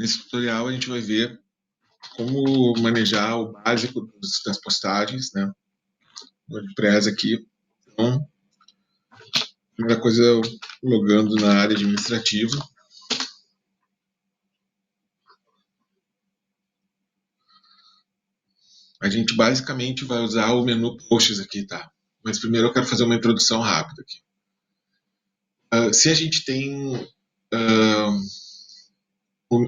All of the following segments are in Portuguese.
Nesse tutorial a gente vai ver como manejar o básico das postagens, né? No WordPress aqui. Então, primeira coisa, logando na área administrativa. A gente basicamente vai usar o menu Posts aqui, tá? Mas primeiro eu quero fazer uma introdução rápida aqui. Se a gente tem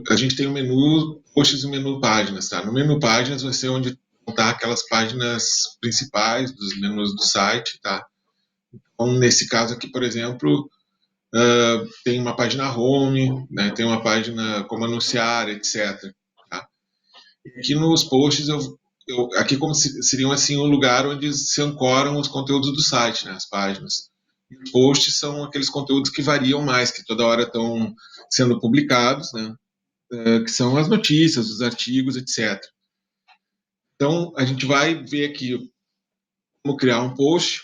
a gente tem o menu Posts e o menu Páginas, tá? No menu Páginas vai ser onde estão aquelas páginas principais dos menus do site, tá? Então, nesse caso aqui, por exemplo, tem uma página home, né? Tem uma página como anunciar, etc. Tá? E aqui nos posts, aqui como seriam assim um lugar onde se ancoram os conteúdos do site, né? As páginas. E os posts são aqueles conteúdos que variam mais, que toda hora estão sendo publicados, né? Que são as notícias, os artigos, etc. Então, a gente vai ver aqui como criar um post,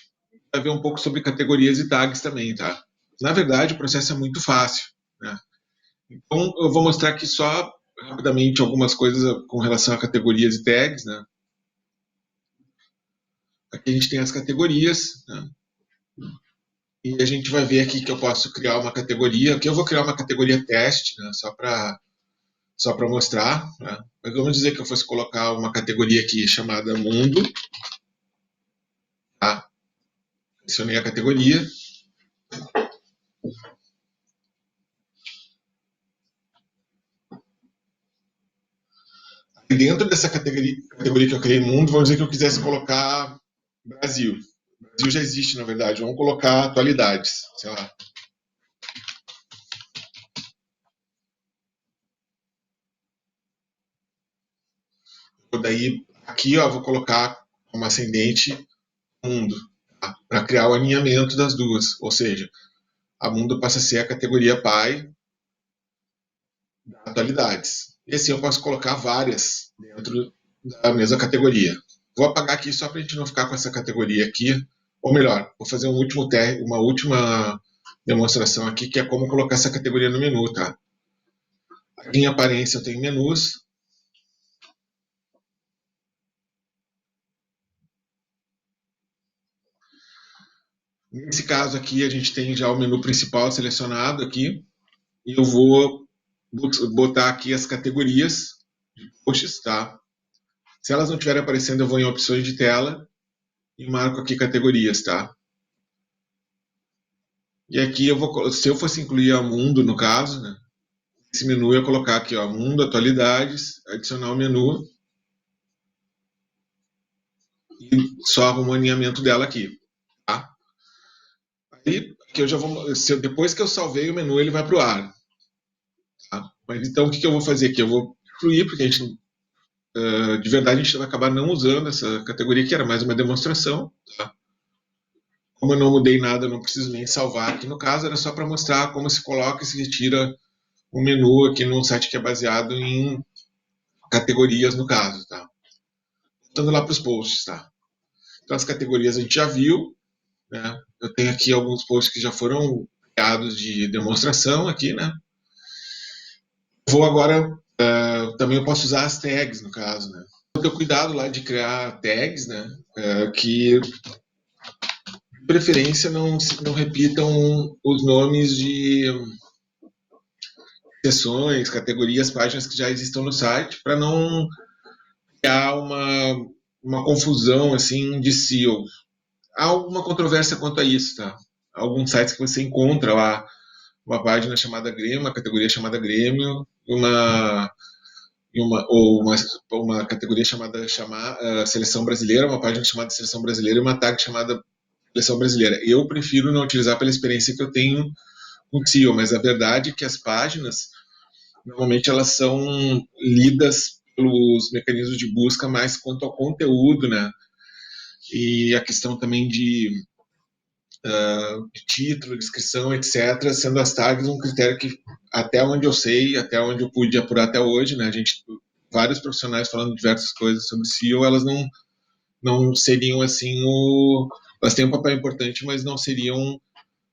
vai ver um pouco sobre categorias e tags também, tá? Na verdade, o processo é muito fácil, né? Então, eu vou mostrar aqui só rapidamente algumas coisas com relação a categorias e tags, né? Aqui a gente tem as categorias, né? E a gente vai ver aqui que eu posso criar uma categoria. Aqui eu vou criar uma categoria teste, né? Só para mostrar, né? Mas vamos dizer que eu fosse colocar uma categoria aqui chamada mundo, tá? Adicionei a categoria. E dentro dessa categoria que eu criei mundo, vamos dizer que eu quisesse colocar Brasil. Brasil já existe, na verdade. Vamos colocar atualidades, sei lá. Daí, aqui, ó, vou colocar como ascendente mundo, tá? Para criar o alinhamento das duas. Ou seja, a mundo passa a ser a categoria pai da atualidades. E assim eu posso colocar várias dentro da mesma categoria. Vou apagar aqui só para a gente não ficar com essa categoria aqui. Ou melhor, vou fazer uma última demonstração aqui, que é como colocar essa categoria no menu, tá? Aqui em aparência eu tenho menus. Nesse caso aqui a gente tem já o menu principal selecionado aqui. E eu vou botar aqui as categorias de posts, tá? Se elas não estiverem aparecendo, eu vou em opções de tela e marco aqui categorias, tá? E aqui se eu fosse incluir a mundo no caso, né? Esse menu eu ia colocar aqui, ó, mundo, atualidades, adicionar o menu e só arrumo o alinhamento dela aqui, tá? Aí, aqui eu já vou, depois que eu salvei o menu, ele vai para o ar, tá? Mas então o que eu vou fazer aqui? Eu vou excluir, porque a gente, de verdade, a gente vai acabar não usando essa categoria, que era mais uma demonstração, tá? Como eu não mudei nada, eu não preciso nem salvar aqui no caso, era só para mostrar como se coloca e se retira o menu aqui num site que é baseado em categorias no caso, tá? Voltando lá para os posts, tá? Então as categorias a gente já viu, né? Eu tenho aqui alguns posts que já foram criados de demonstração aqui, né? Vou agora, também eu posso usar as tags no caso, né? Vou ter cuidado lá de criar tags, né? Que de preferência não repitam os nomes de seções, categorias, páginas que já existam no site, para não criar uma confusão assim de SEO. Há alguma controvérsia quanto a isso, tá? Há alguns sites que você encontra lá uma página chamada Grêmio, uma categoria chamada Grêmio, uma categoria chamada Seleção Brasileira, uma página chamada Seleção Brasileira e uma tag chamada Seleção Brasileira. Eu prefiro não utilizar pela experiência que eu tenho com o SEO, mas a verdade é que as páginas, normalmente elas são lidas pelos mecanismos de busca mais quanto ao conteúdo, né? E a questão também de título, descrição, etc., sendo as tags um critério que, até onde eu sei, até onde eu pude apurar até hoje, né, vários profissionais falando diversas coisas sobre SEO, elas não seriam assim elas têm um papel importante, mas não seriam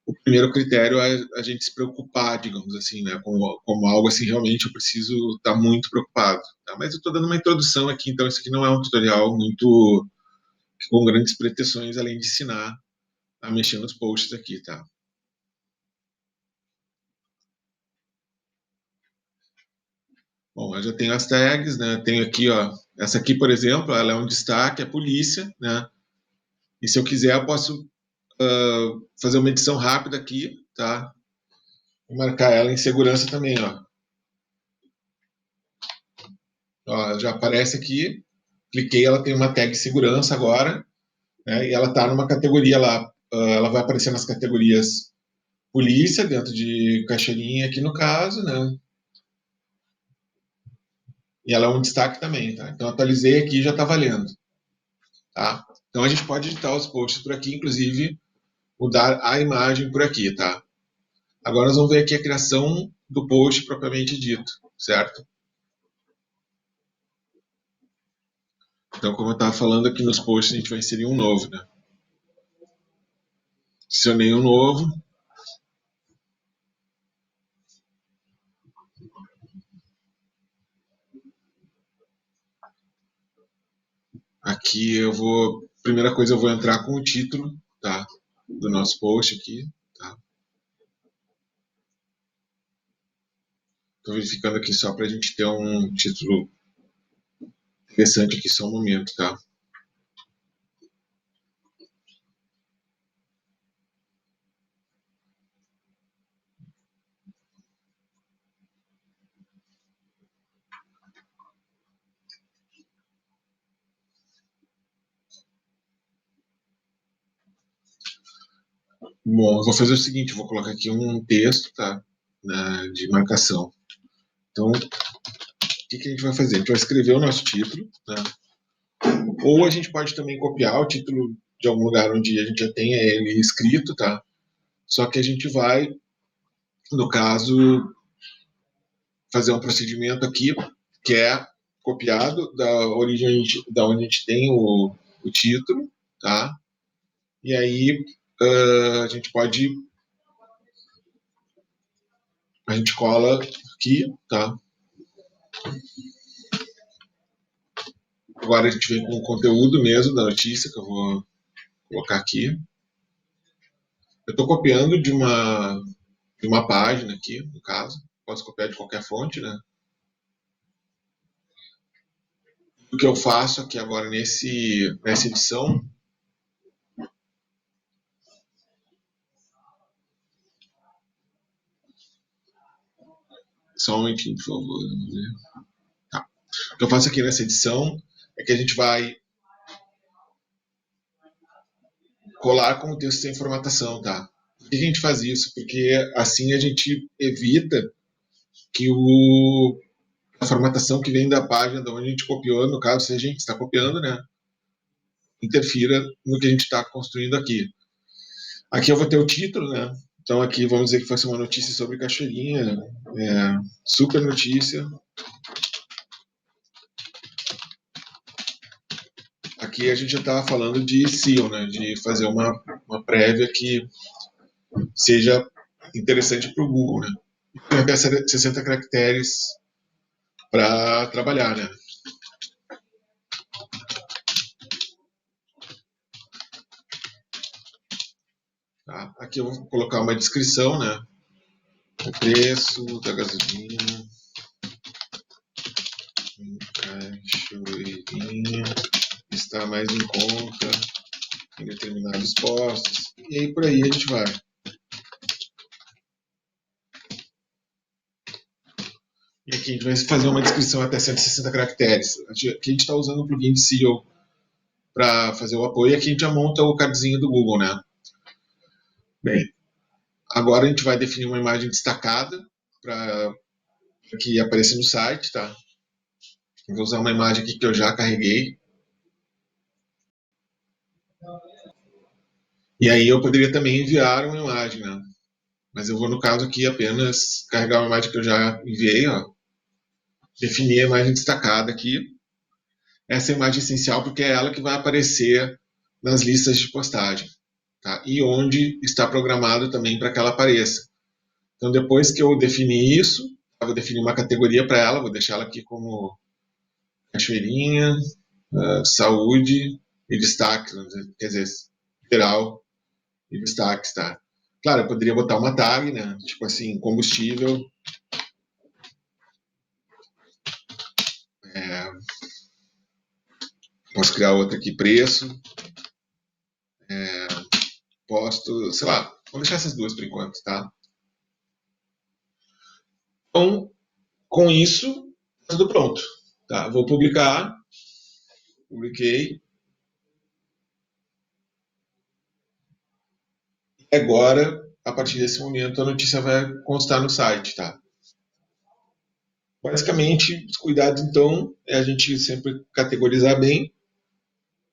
o primeiro critério é a gente se preocupar, digamos assim, né, como algo assim, realmente eu preciso estar muito preocupado. Tá? Mas eu estou dando uma introdução aqui, então isso aqui não é um tutorial muito com grandes pretensões, além de ensinar a mexer nos posts aqui, tá? Bom, eu já tenho as tags, né? Tenho aqui, ó, essa aqui, por exemplo, ela é um destaque, é polícia, né? E se eu quiser, eu posso fazer uma edição rápida aqui, tá? E marcar ela em segurança também, ó. Ó, já aparece aqui, cliquei, ela tem uma tag segurança agora, né? E ela tá numa categoria lá, ela vai aparecer nas categorias polícia, dentro de Cachoeirinha aqui no caso, né? E ela é um destaque também, tá? Então atualizei aqui e já tá valendo, tá? Então a gente pode editar os posts por aqui, inclusive mudar a imagem por aqui, tá? Agora nós vamos ver aqui a criação do post propriamente dito, certo? Então, como eu estava falando aqui nos posts, a gente vai inserir um novo, né? Adicionei um novo. Aqui eu vou, primeira coisa, eu vou entrar com o título, tá? Do nosso post aqui, tá? Estou verificando aqui só para a gente ter um título interessante aqui, só um momento, tá? Bom, eu vou fazer o seguinte, eu vou colocar aqui um texto, tá? De marcação. Então, o que a gente vai fazer? A gente vai escrever o nosso título, né? Ou a gente pode também copiar o título de algum lugar onde a gente já tenha ele escrito, tá? Só que a gente vai, no caso, fazer um procedimento aqui que é copiado da origem, da onde a gente tem o título, tá? E aí a gente pode, a gente cola aqui, tá? Agora a gente vem com o conteúdo mesmo da notícia que eu vou colocar aqui. Eu estou copiando de uma página aqui, no caso. Posso copiar de qualquer fonte, né? O que eu faço aqui agora nessa edição, só um momentinho, por favor. Tá. O que eu faço aqui nessa edição é que a gente vai colar com o texto sem formatação, tá? Por que a gente faz isso? Porque assim a gente evita que a formatação que vem da página de onde a gente copiou, no caso, se a gente está copiando, né, interfira no que a gente está construindo aqui. Aqui eu vou ter o título, né? Então aqui vamos dizer que vai ser uma notícia sobre Cachoeirinha, super notícia. Aqui a gente já estava falando de SEO, né? De fazer uma prévia que seja interessante para o Google, né? Tem até 60 caracteres para trabalhar, né? Tá? Aqui eu vou colocar uma descrição, né? O preço da gasolina em Cachoeirinha está mais em conta em determinados postos. E aí por aí a gente vai. E aqui a gente vai fazer uma descrição até 160 caracteres. Aqui a gente está usando o plugin de SEO para fazer o apoio e aqui a gente já monta o cardzinho do Google, né? Bem, agora a gente vai definir uma imagem destacada para que apareça no site, tá? Eu vou usar uma imagem aqui que eu já carreguei. E aí eu poderia também enviar uma imagem, né? Mas eu vou, no caso aqui, apenas carregar uma imagem que eu já enviei, ó. Definir a imagem destacada aqui. Essa é a imagem essencial porque é ela que vai aparecer nas listas de postagem. tá? E onde está programado também para que ela apareça. Então, depois que eu definir isso, eu vou definir uma categoria para ela, vou deixar ela aqui como cachoeirinha, saúde e destaque, quer dizer, geral e destaques, tá? Claro, eu poderia botar uma tag, né? Tipo assim, combustível, é, posso criar outra aqui, preço, posto, sei lá, vou deixar essas duas por enquanto, tá? Então, com isso, tudo pronto, tá? Vou publicar, publiquei, e agora, a partir desse momento, a notícia vai constar no site, tá? Basicamente, os cuidados, então, é a gente sempre categorizar bem,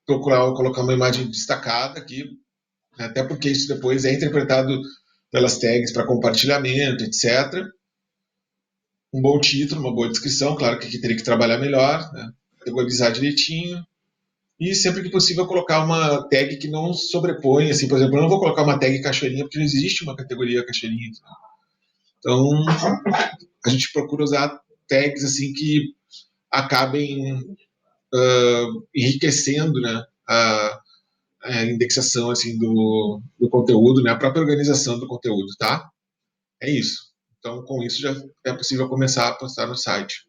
procurar colocar uma imagem destacada aqui, até porque isso depois é interpretado pelas tags para compartilhamento, etc. Um bom título, uma boa descrição, claro que aqui teria que trabalhar melhor, né? Categorizar direitinho, e sempre que possível colocar uma tag que não sobrepõe, assim, por exemplo, eu não vou colocar uma tag cachoeirinha porque não existe uma categoria cachoeirinha. Então, a gente procura usar tags assim que acabem enriquecendo, né, a indexação assim do conteúdo, né, a própria organização do conteúdo, tá? É isso. Então, com isso já é possível começar a postar no site.